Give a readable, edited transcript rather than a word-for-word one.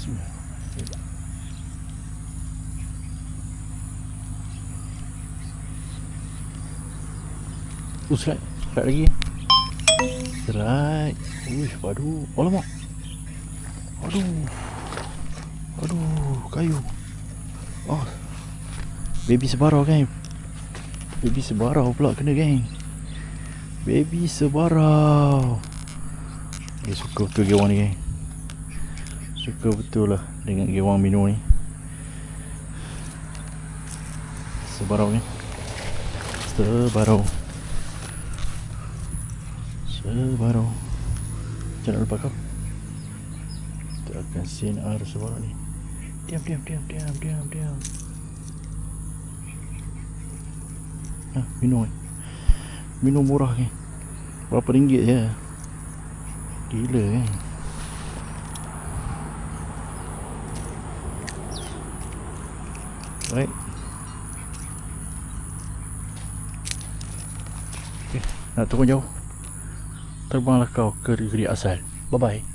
Bismillah. Slide lagi. Slide. Uish, aduh. Alamak. Aduh, kayu. Oh. Baby sebarau kan. Baby sebarau pula kena geng. Baby sebarau. Dia suka betul gewang ni geng. Suka betul lah dengan gewang minum ni. Sebarau ni. Sebarau. Jangan lupa kau. Kita akan sinar sebarau ni. Diam. Minum. Minum murah kan. Berapa ringgit je. Gila kan. Baik. Okay. Nak turun jauh. Terbanglah kau ke negeri asal. Bye bye.